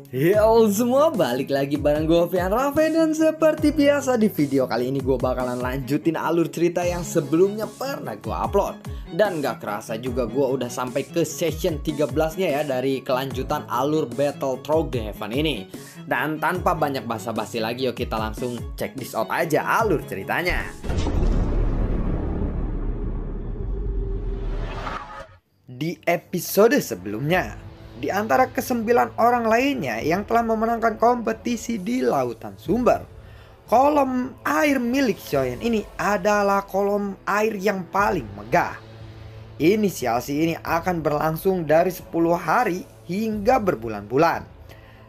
Yo semua, balik lagi bareng gue Fian Rafe. Dan seperti biasa di video kali ini gue bakalan lanjutin alur cerita yang sebelumnya pernah gue upload. Dan gak kerasa juga gue udah sampai ke session 13 nya ya dari kelanjutan alur Battle Through the Heaven ini. Dan tanpa banyak basa-basi lagi, yuk kita langsung check this out aja alur ceritanya. Di episode sebelumnya, di antara ke-9 orang lainnya yang telah memenangkan kompetisi di Lautan Sumber, kolom air milik Xiaoyan ini adalah kolom air yang paling megah. Inisiasi ini akan berlangsung dari 10 hari hingga berbulan-bulan.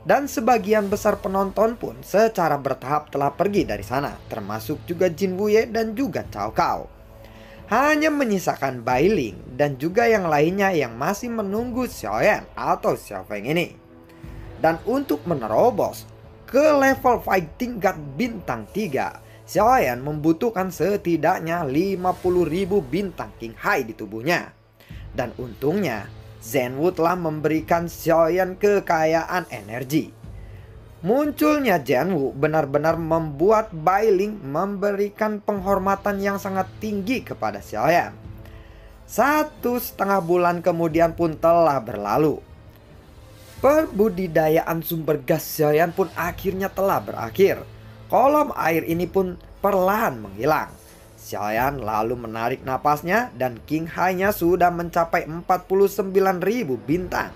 Dan sebagian besar penonton pun secara bertahap telah pergi dari sana, termasuk juga Jin Wuye dan juga Cao Cao. Hanya menyisakan Bai Ling dan juga yang lainnya yang masih menunggu Xiaoyan atau Xiaofeng ini. Dan untuk menerobos ke level fight tingkat bintang 3, Xiaoyan membutuhkan setidaknya 50.000 bintang King Hai di tubuhnya. Dan untungnya Zhenwu telah memberikan Xiaoyan kekayaan energi. Munculnya Zhenwu benar-benar membuat Bai Ling memberikan penghormatan yang sangat tinggi kepada Xiaoyan. 1,5 bulan kemudian pun telah berlalu. Perbudidayaan sumber gas Xiaoyan pun akhirnya telah berakhir. Kolom air ini pun perlahan menghilang. Xiaoyan lalu menarik napasnya dan King Hai-nya sudah mencapai 49.000 bintang.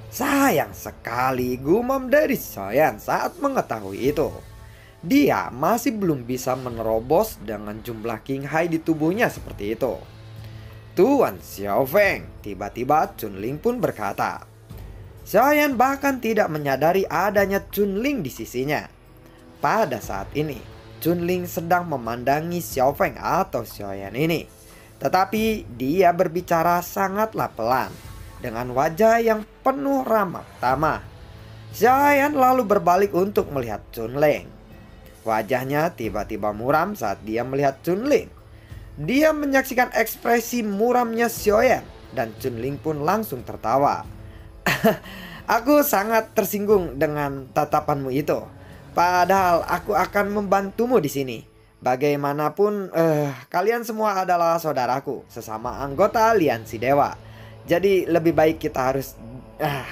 Sayang sekali, gumam dari Xiaoyan saat mengetahui itu. Dia masih belum bisa menerobos dengan jumlah King Hai di tubuhnya seperti itu. Tuan Xiaofeng, tiba-tiba Chunling pun berkata. Xiaoyan bahkan tidak menyadari adanya Chunling di sisinya. Pada saat ini, Chunling sedang memandangi Xiaofeng atau Xiaoyan ini. Tetapi dia berbicara sangatlah pelan, dengan wajah yang penuh ramah tamah. Xiaoyan lalu berbalik untuk melihat Chunling. Wajahnya tiba-tiba muram saat dia melihat Chunling. Dia menyaksikan ekspresi muramnya Xiaoyan dan Chunling pun langsung tertawa. Aku sangat tersinggung dengan tatapanmu itu. Padahal aku akan membantumu di sini. Bagaimanapun kalian semua adalah saudaraku, sesama anggota aliansi dewa. Jadi lebih baik kita harus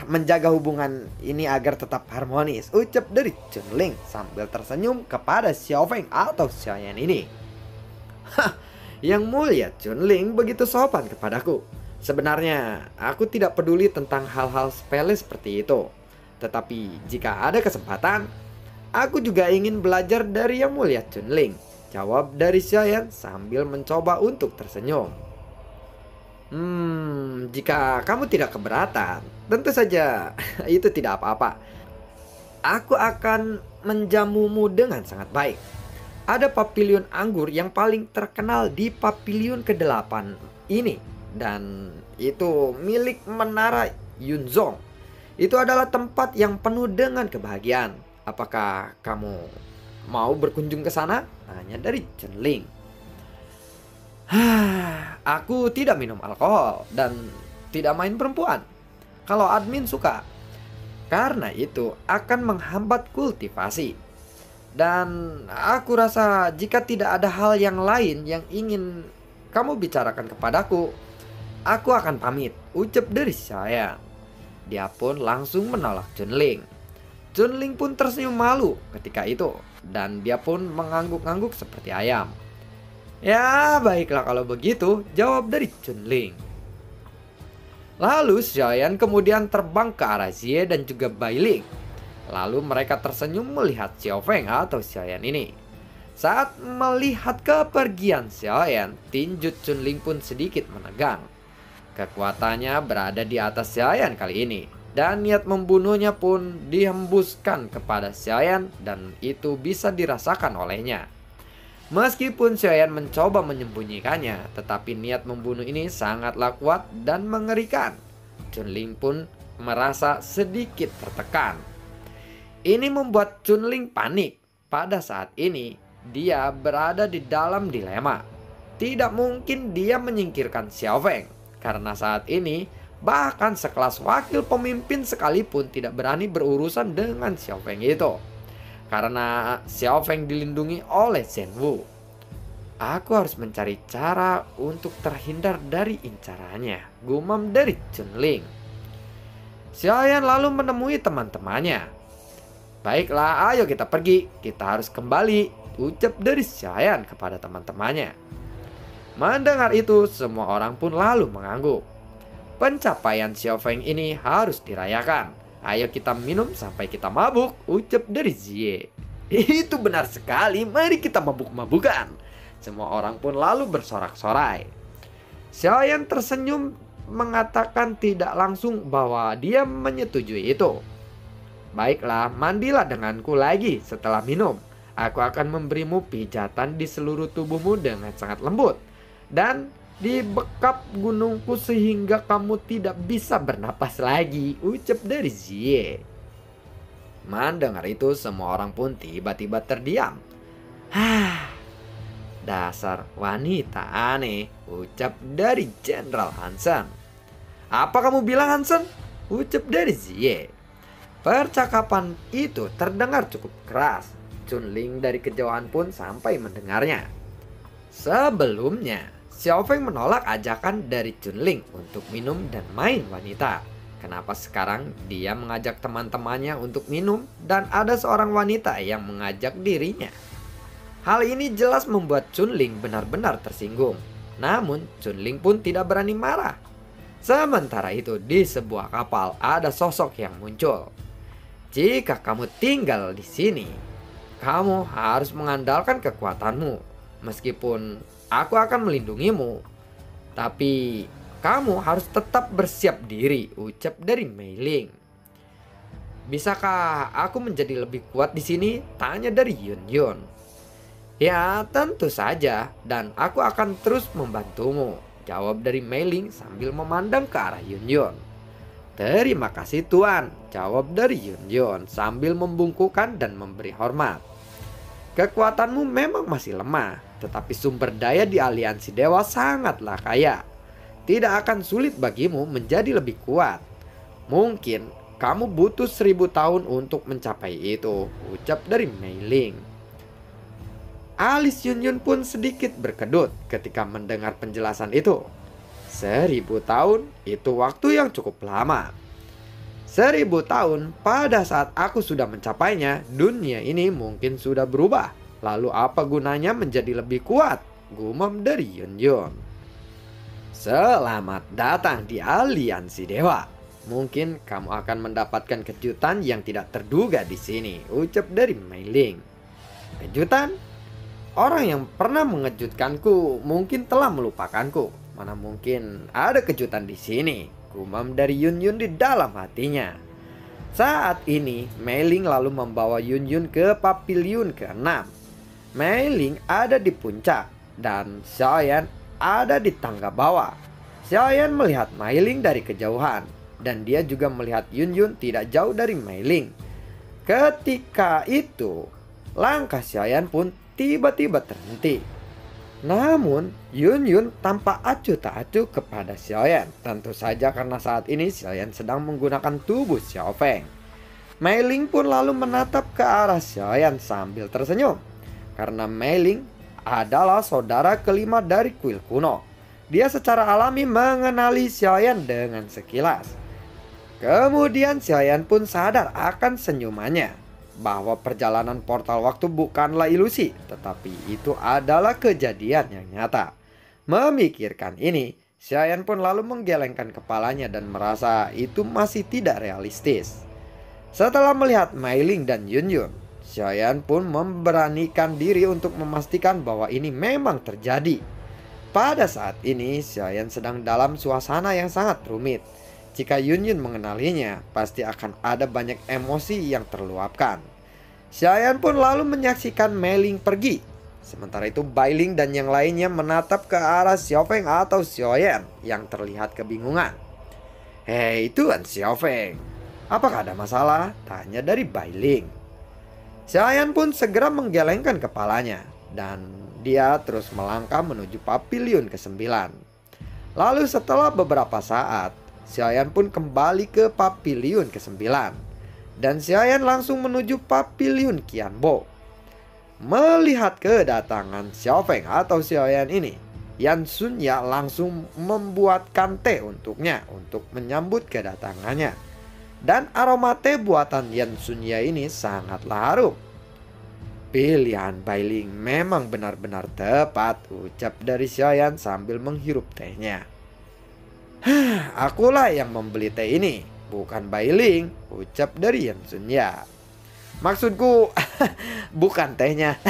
menjaga hubungan ini agar tetap harmonis, ucap dari Chunling sambil tersenyum kepada Xiaofeng atau Xiaoyan ini. Yang mulia Chunling begitu sopan kepadaku. Sebenarnya aku tidak peduli tentang hal-hal sepele seperti itu. Tetapi jika ada kesempatan, aku juga ingin belajar dari yang mulia Chunling, jawab dari Xiaoyan sambil mencoba untuk tersenyum. Jika kamu tidak keberatan, tentu saja itu tidak apa-apa. Aku akan menjamumu dengan sangat baik. Ada pavilion anggur yang paling terkenal di pavilion ke-8 ini. Dan itu milik Menara Yunzong. Itu adalah tempat yang penuh dengan kebahagiaan. Apakah kamu mau berkunjung ke sana? Tanya dari Chunling. Aku tidak minum alkohol dan tidak main perempuan. Kalau admin suka. Karena itu akan menghambat kultivasi. Dan aku rasa jika tidak ada hal yang lain yang ingin kamu bicarakan kepadaku, aku akan pamit, ucap dari saya. Dia pun langsung menolak Chunling. Chunling pun tersenyum malu ketika itu. Dan dia pun mengangguk-angguk seperti ayam. Ya baiklah kalau begitu, jawab dari Chunling. Lalu Xiaoyan kemudian terbang ke arah Xie dan juga Bai Ling. Lalu mereka tersenyum melihat Xiaofeng atau Xiaoyan ini. Saat melihat kepergian Xiaoyan, tinju Chunling pun sedikit menegang. Kekuatannya berada di atas Xiaoyan kali ini. Dan niat membunuhnya pun dihembuskan kepada Xiaoyan dan itu bisa dirasakan olehnya. Meskipun Xiaoyan mencoba menyembunyikannya, tetapi niat membunuh ini sangatlah kuat dan mengerikan. Chunling pun merasa sedikit tertekan. Ini membuat Chunling panik. Pada saat ini, dia berada di dalam dilema. Tidak mungkin dia menyingkirkan Xiaofeng, karena saat ini Bahkan sekelas wakil pemimpin sekalipun tidak berani berurusan dengan Xiao Feng itu. Karena Xiao Feng dilindungi oleh Zhen Wu. Aku harus mencari cara untuk terhindar dari incarannya, gumam dari Chunling. Xiaoyan lalu menemui teman-temannya. Baiklah, ayo kita pergi, kita harus kembali, ucap dari Xiaoyan kepada teman-temannya. Mendengar itu, semua orang pun lalu mengangguk. Pencapaian Xiao Feng ini harus dirayakan. Ayo kita minum sampai kita mabuk, ucap dari Zie. Itu benar sekali, mari kita mabuk-mabukan. Semua orang pun lalu bersorak-sorai. Xiaoyan tersenyum mengatakan tidak langsung bahwa dia menyetujui itu. Baiklah, mandilah denganku lagi setelah minum. Aku akan memberimu pijatan di seluruh tubuhmu dengan sangat lembut. Dan di bekap gunungku sehingga kamu tidak bisa bernapas lagi, ucap dari Zie. Mendengar itu semua orang pun tiba-tiba terdiam. Dasar wanita aneh, ucap dari Jenderal Hansen. Apa kamu bilang, Hansen? Ucap dari Zie. Percakapan itu terdengar cukup keras. Chunling dari kejauhan pun sampai mendengarnya. Sebelumnya, Xiao Feng menolak ajakan dari Chunling untuk minum dan main wanita. Kenapa sekarang dia mengajak teman-temannya untuk minum dan ada seorang wanita yang mengajak dirinya? Hal ini jelas membuat Chunling benar-benar tersinggung. Namun Chunling pun tidak berani marah. Sementara itu di sebuah kapal ada sosok yang muncul. Jika kamu tinggal di sini, kamu harus mengandalkan kekuatanmu. Meskipun aku akan melindungimu, tapi kamu harus tetap bersiap diri, ucap dari Mei Ling. Bisakah aku menjadi lebih kuat di sini? Tanya dari Yun Yun. Ya, tentu saja, dan aku akan terus membantumu, jawab dari Mei Ling sambil memandang ke arah Yun Yun. Terima kasih Tuan, jawab dari Yun Yun sambil membungkukkan dan memberi hormat. Kekuatanmu memang masih lemah, tetapi sumber daya di aliansi dewa sangatlah kaya. Tidak akan sulit bagimu menjadi lebih kuat. Mungkin kamu butuh 1000 tahun untuk mencapai itu, ucap dari Mei Ling. Alis Yun Yun pun sedikit berkedut ketika mendengar penjelasan itu. 1000 tahun itu waktu yang cukup lama. 1000 tahun pada saat aku sudah mencapainya, dunia ini mungkin sudah berubah. Lalu apa gunanya menjadi lebih kuat? Gumam dari Yun Yun. Selamat datang di aliansi dewa. Mungkin kamu akan mendapatkan kejutan yang tidak terduga di sini, ucap dari Mei Ling. Kejutan? Orang yang pernah mengejutkanku mungkin telah melupakanku. Mana mungkin ada kejutan di sini, gumam dari Yun Yun di dalam hatinya. Saat ini, Mei Ling lalu membawa Yun Yun ke pavilion ke-6. Mei Ling ada di puncak dan Xiaoyan ada di tangga bawah. Xiaoyan melihat Mei Ling dari kejauhan dan dia juga melihat Yun Yun tidak jauh dari Mei Ling. Ketika itu, langkah Xiaoyan pun tiba-tiba terhenti. Namun Yun Yun tampak acuh tak acuh kepada Xiaoyan. Tentu saja karena saat ini Xiaoyan sedang menggunakan tubuh Xiao Feng. Mei Ling pun lalu menatap ke arah Xiaoyan sambil tersenyum. Karena Mei Ling adalah saudara kelima dari kuil kuno. Dia secara alami mengenali Xiaoyan dengan sekilas. Kemudian Xiaoyan pun sadar akan senyumannya. Bahwa perjalanan portal waktu bukanlah ilusi, tetapi itu adalah kejadian yang nyata. Memikirkan ini, Xiaoyan pun lalu menggelengkan kepalanya dan merasa itu masih tidak realistis. Setelah melihat Mei Ling dan Yun Yun, Xiaoyan pun memberanikan diri untuk memastikan bahwa ini memang terjadi. Pada saat ini, Xiaoyan sedang dalam suasana yang sangat rumit. Jika Yun Yun mengenalinya, pasti akan ada banyak emosi yang terluapkan. Xiaoyan pun lalu menyaksikan Mei Ling pergi. Sementara itu Bai Ling dan yang lainnya menatap ke arah Xiao Feng atau Xiaoyan yang terlihat kebingungan. Hei Tuan Xiao Feng, apakah ada masalah? Tanya dari Bai Ling. Xiaoyan pun segera menggelengkan kepalanya dan dia terus melangkah menuju pavilion ke-9. Lalu setelah beberapa saat, Xiaoyan pun kembali ke paviliun ke-9. Dan Xiaoyan langsung menuju paviliun Qianbo. Melihat kedatangan Xiao Feng atau Xiaoyan ini, Yan Xunya langsung membuatkan teh untuknya untuk menyambut kedatangannya. Dan aroma teh buatan Yan Xunya ini sangatlah harum. Pilihan Bailing memang benar-benar tepat, ucap dari Xiaoyan sambil menghirup tehnya. Akulah yang membeli teh ini, bukan Bailing, ucap dari Yan Xunya. Maksudku bukan tehnya.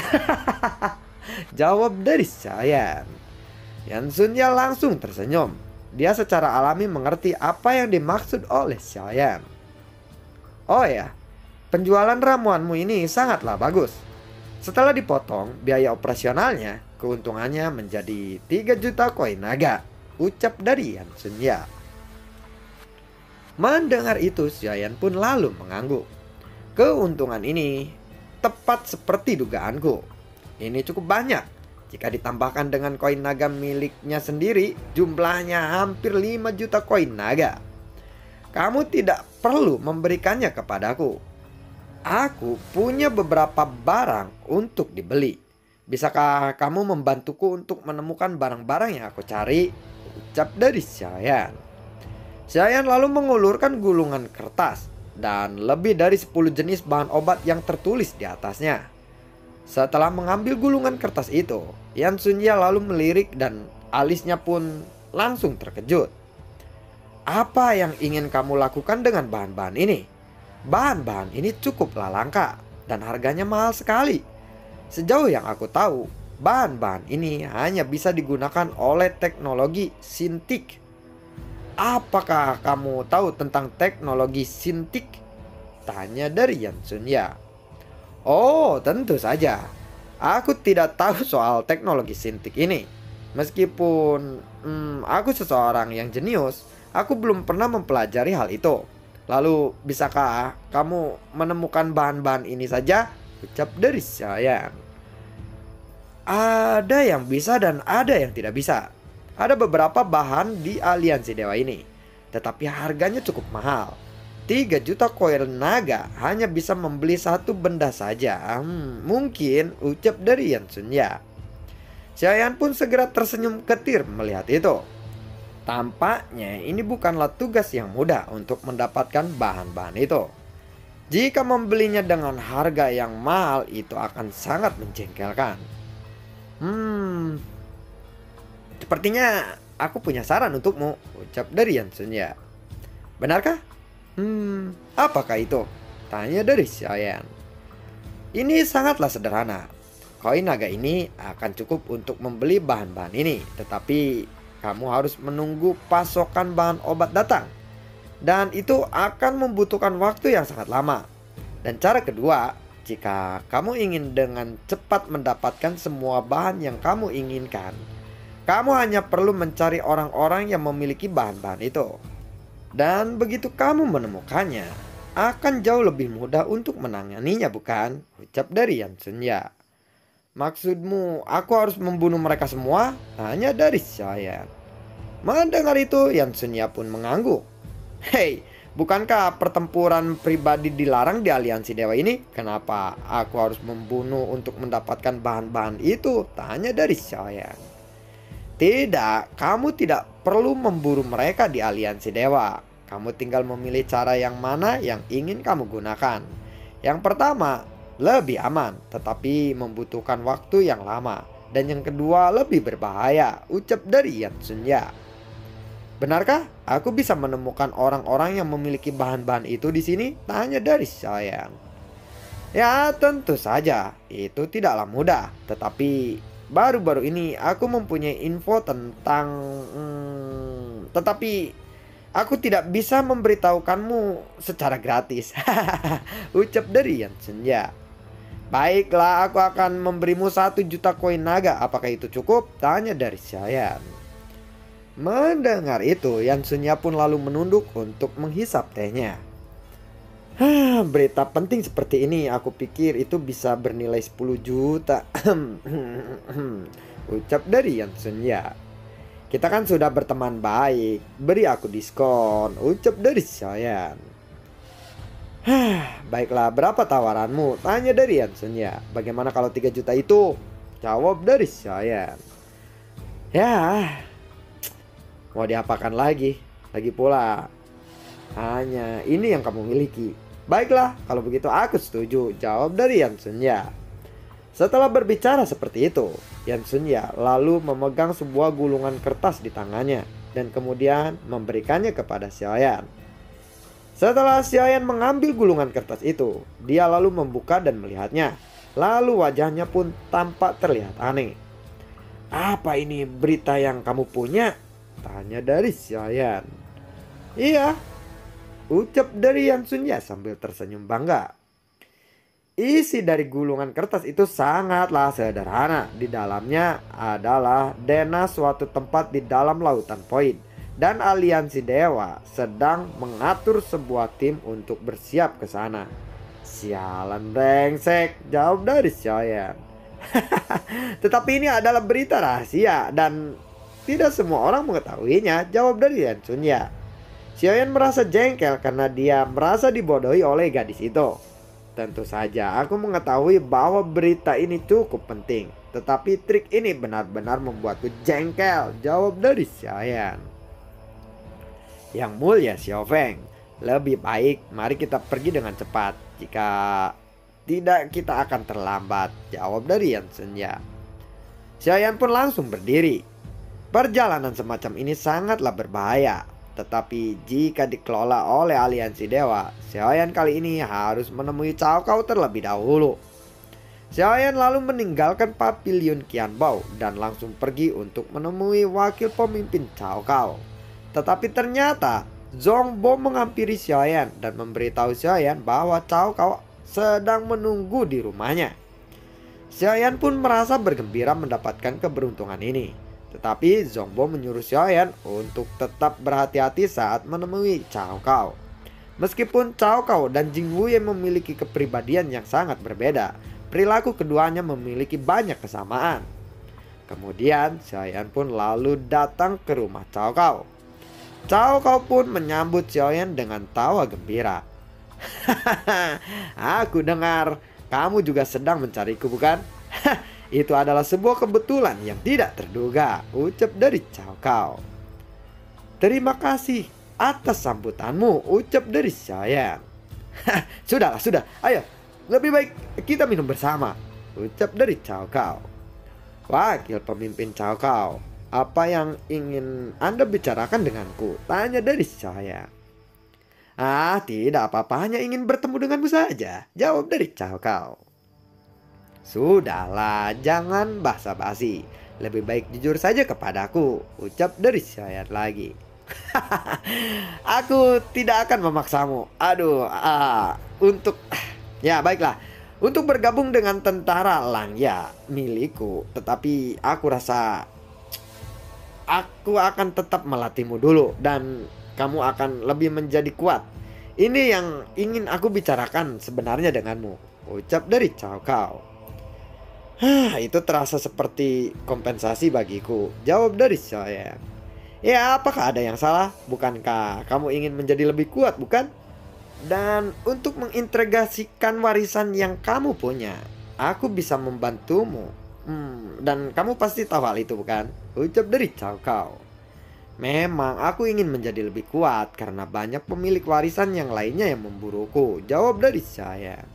Jawab dari Xiaoyan. Yan Xunya langsung tersenyum. Dia secara alami mengerti apa yang dimaksud oleh Xiaoyan. Oh ya, penjualan ramuanmu ini sangatlah bagus. Setelah dipotong biaya operasionalnya, keuntungannya menjadi 3 juta koin naga, ucap dari Yan Xunya. Mendengar itu, Xiaoyan pun lalu mengangguk. Keuntungan ini tepat seperti dugaanku. Ini cukup banyak. Jika ditambahkan dengan koin naga miliknya sendiri, jumlahnya hampir 5 juta koin naga. Kamu tidak perlu memberikannya kepadaku. Aku punya beberapa barang untuk dibeli. Bisakah kamu membantuku untuk menemukan barang-barang yang aku cari? Ucap dari Xiaoyan. Xiaoyan lalu mengulurkan gulungan kertas dan lebih dari 10 jenis bahan obat yang tertulis di atasnya. Setelah mengambil gulungan kertas itu, Yan Xunya lalu melirik dan alisnya pun langsung terkejut. Apa yang ingin kamu lakukan dengan bahan-bahan ini? Bahan-bahan ini cukuplah langka dan harganya mahal sekali. Sejauh yang aku tahu, bahan-bahan ini hanya bisa digunakan oleh teknologi sintik. Apakah kamu tahu tentang teknologi sintik? Tanya dari Yan Xunya. Oh, tentu saja. Aku tidak tahu soal teknologi sintik ini. Meskipun aku seseorang yang jenius, aku belum pernah mempelajari hal itu. Lalu, bisakah kamu menemukan bahan-bahan ini saja? Ucap dari Xiaoyan. Ada yang bisa dan ada yang tidak bisa. Ada beberapa bahan di aliansi dewa ini, tetapi harganya cukup mahal. 3 juta koin naga hanya bisa membeli satu benda saja. Mungkin, ucap dari Yan Xunya. Xiaoyan pun segera tersenyum ketir melihat itu. Tampaknya ini bukanlah tugas yang mudah untuk mendapatkan bahan-bahan itu. Jika membelinya dengan harga yang mahal, itu akan sangat menjengkelkan. Sepertinya aku punya saran untukmu, ucap dari Yan Xunya. Benarkah? Apakah itu? Tanya dari Xiaoyan. Ini sangatlah sederhana. Koin naga ini akan cukup untuk membeli bahan-bahan ini, tetapi kamu harus menunggu pasokan bahan obat datang. Dan itu akan membutuhkan waktu yang sangat lama. Dan cara kedua, jika kamu ingin dengan cepat mendapatkan semua bahan yang kamu inginkan, kamu hanya perlu mencari orang-orang yang memiliki bahan-bahan itu. Dan begitu kamu menemukannya, akan jauh lebih mudah untuk menanganinya, bukan? Ucap dari Yan Xunya. Maksudmu aku harus membunuh mereka semua? Tanya dari Xiaoyan. Mendengar itu, Yan Xunya pun mengangguk. Hei, bukankah pertempuran pribadi dilarang di aliansi dewa ini? Kenapa aku harus membunuh untuk mendapatkan bahan-bahan itu? Tanya dari Xiaoyan. Tidak, kamu tidak perlu memburu mereka di aliansi dewa. Kamu tinggal memilih cara yang mana yang ingin kamu gunakan. Yang pertama, lebih aman, tetapi membutuhkan waktu yang lama. Dan yang kedua, lebih berbahaya, ucap dari Yan Xunya. Benarkah aku bisa menemukan orang-orang yang memiliki bahan-bahan itu di sini? Tanya dari Xiaoyan. Ya, tentu saja. Itu tidaklah mudah, tetapi baru-baru ini aku mempunyai info tentang tetapi aku tidak bisa memberitahukanmu secara gratis. Ucap dari Yan Xunya. Baiklah, aku akan memberimu 1 juta koin naga. Apakah itu cukup? Tanya dari Xiaoyan. Mendengar itu, Yan Xunya pun lalu menunduk untuk menghisap tehnya. Berita penting seperti ini, aku pikir itu bisa bernilai 10 juta. Ucap dari Yan Xunya. Kita kan sudah berteman baik. Beri aku diskon, ucap dari Xiaoyan. Baiklah, berapa tawaranmu? Tanya dari Yan Xunya. Bagaimana kalau 3 juta itu? Jawab dari Xiaoyan. Ya, mau diapakan lagi? Lagi pula, hanya ini yang kamu miliki. Baiklah, kalau begitu aku setuju. Jawab dari Yan Xunya. Setelah berbicara seperti itu, Yan Xunya lalu memegang sebuah gulungan kertas di tangannya dan kemudian memberikannya kepada Xiaoyan. Setelah Xiaoyan mengambil gulungan kertas itu, dia lalu membuka dan melihatnya. Lalu wajahnya pun tampak terlihat aneh. Apa ini berita yang kamu punya? Tanya dari Xiaoyan. Iya, ucap dari Yan Xunya sambil tersenyum bangga. Isi dari gulungan kertas itu sangatlah sederhana. Di dalamnya adalah dana suatu tempat di dalam lautan Void. Dan aliansi dewa sedang mengatur sebuah tim untuk bersiap ke sana. Sialan brengsek, jawab dari Xiaoyan. Tetapi ini adalah berita rahasia dan tidak semua orang mengetahuinya, jawab dari Yan Xunya. Xiaoyan merasa jengkel karena dia merasa dibodohi oleh gadis itu. Tentu saja aku mengetahui bahwa berita ini cukup penting, tetapi trik ini benar-benar membuatku jengkel, jawab dari Xiaoyan. Yang mulia Xiao Feng, lebih baik mari kita pergi dengan cepat. Jika tidak kita akan terlambat, jawab dari Yan Xunya. Xiaoyan pun langsung berdiri. Perjalanan semacam ini sangatlah berbahaya. Tetapi jika dikelola oleh aliansi dewa, Xiaoyan kali ini harus menemui Cao Cao terlebih dahulu. Xiaoyan lalu meninggalkan pavilion Qianbao dan langsung pergi untuk menemui wakil pemimpin Cao Cao. Tetapi ternyata Zhongbo menghampiri Xiaoyan dan memberitahu Xiaoyan bahwa Cao Cao sedang menunggu di rumahnya. Xiaoyan pun merasa bergembira mendapatkan keberuntungan ini. Tetapi Zhongbo menyuruh Xiaoyan untuk tetap berhati-hati saat menemui Cao Cao. Meskipun Cao Cao dan Jing Wuye memiliki kepribadian yang sangat berbeda, perilaku keduanya memiliki banyak kesamaan. Kemudian Xiaoyan pun lalu datang ke rumah Cao Cao. Cao Cao pun menyambut Xiaoyan dengan tawa gembira. Aku dengar kamu juga sedang mencariku, bukan? Itu adalah sebuah kebetulan yang tidak terduga, ucap dari Cao Cao. Terima kasih atas sambutanmu, ucap dari Xiaoyan. Sudahlah, sudah. Ayo, lebih baik kita minum bersama, ucap dari Cao Cao. Wakil pemimpin Cao Cao, apa yang ingin Anda bicarakan denganku? Tanya dari Xiaoyan. Tidak apa-apa, hanya ingin bertemu denganmu saja, jawab dari Cao Cao. Sudahlah, jangan basa-basi. Lebih baik jujur saja kepadaku, ucap dari Xiaoyan lagi. Aku tidak akan memaksamu. Ya baiklah, untuk bergabung dengan tentara Langya milikku. Tetapi aku rasa aku akan tetap melatihmu dulu dan kamu akan lebih menjadi kuat. Ini yang ingin aku bicarakan sebenarnya denganmu, ucap dari Cao Cao. Itu terasa seperti kompensasi bagiku, jawab dari Xiaoyan. Ya, apakah ada yang salah? Bukankah kamu ingin menjadi lebih kuat, bukan? Dan untuk mengintegrasikan warisan yang kamu punya, aku bisa membantumu. Dan kamu pasti tahu hal itu, bukan? Ucap dari Cao Cao. Memang aku ingin menjadi lebih kuat karena banyak pemilik warisan yang lainnya yang memburuku, jawab dari Xiaoyan.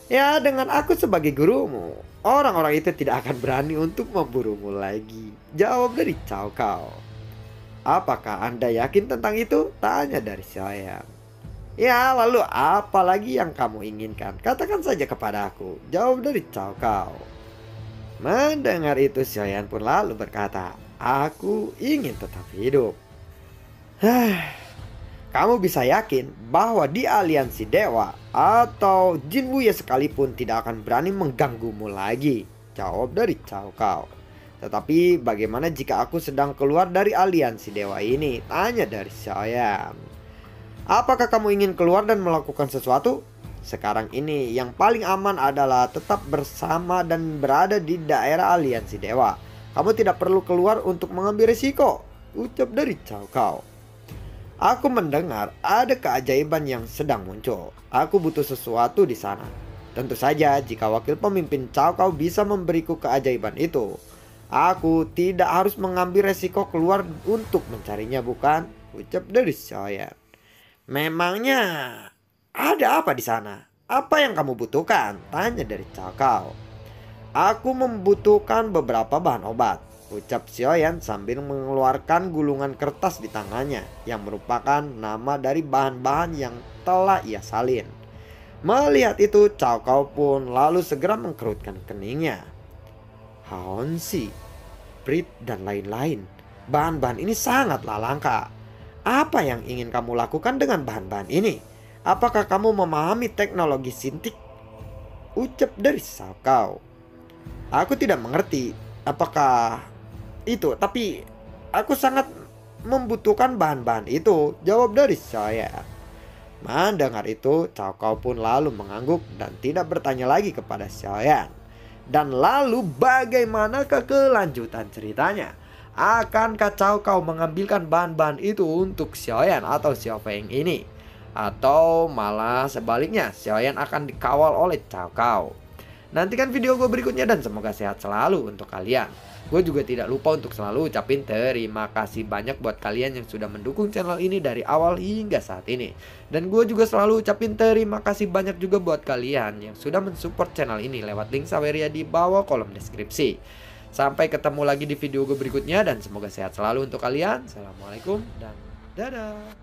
Ya, dengan aku sebagai gurumu, orang-orang itu tidak akan berani untuk memburumu lagi, jawab dari Cao Cao. Apakah Anda yakin tentang itu? Tanya dari Xiaoyan. Ya, lalu apa lagi yang kamu inginkan? Katakan saja kepada aku, jawab dari Cao Cao. Mendengar itu Xiaoyan pun lalu berkata, aku ingin tetap hidup. Kamu bisa yakin bahwa di aliansi dewa atau Jin Wuye sekalipun tidak akan berani mengganggumu lagi, jawab dari Cao Cao. Tetapi bagaimana jika aku sedang keluar dari aliansi dewa ini? Tanya dari Xiaoyan. Apakah kamu ingin keluar dan melakukan sesuatu? Sekarang ini yang paling aman adalah tetap bersama dan berada di daerah aliansi dewa. Kamu tidak perlu keluar untuk mengambil risiko, ucap dari Cao Cao. Aku mendengar ada keajaiban yang sedang muncul. Aku butuh sesuatu di sana. Tentu saja jika wakil pemimpin Cao Cao bisa memberiku keajaiban itu, aku tidak harus mengambil resiko keluar untuk mencarinya, bukan? Ucap dari Xiaoyan. Memangnya ada apa di sana? Apa yang kamu butuhkan? Tanya dari Cao Cao. Aku membutuhkan beberapa bahan obat, ucap Xiaoyan sambil mengeluarkan gulungan kertas di tangannya yang merupakan nama dari bahan-bahan yang telah ia salin. Melihat itu, Cao Cao pun lalu segera mengkerutkan keningnya. Haonsi, Prit, dan lain-lain. Bahan-bahan ini sangatlah langka. Apa yang ingin kamu lakukan dengan bahan-bahan ini? Apakah kamu memahami teknologi sintik? Ucap dari Cao Cao. Aku tidak mengerti apakah itu, tapi aku sangat membutuhkan bahan-bahan itu, jawab dari saya. Mendengar itu, Cao Cao pun lalu mengangguk dan tidak bertanya lagi kepada Xiaoyan. Dan lalu bagaimanakah kelanjutan ceritanya? Akankah Cao Cao mengambilkan bahan-bahan itu untuk Xiaoyan atau Xiao Feng ini? Atau malah sebaliknya, Xiaoyan akan dikawal oleh Cao Cao? Nantikan video gue berikutnya dan semoga sehat selalu untuk kalian. Gue juga tidak lupa untuk selalu ucapin terima kasih banyak buat kalian yang sudah mendukung channel ini dari awal hingga saat ini. Dan gue juga selalu ucapin terima kasih banyak juga buat kalian yang sudah mensupport channel ini lewat link Saweria di bawah kolom deskripsi. Sampai ketemu lagi di video gue berikutnya dan semoga sehat selalu untuk kalian. Assalamualaikum dan dadah.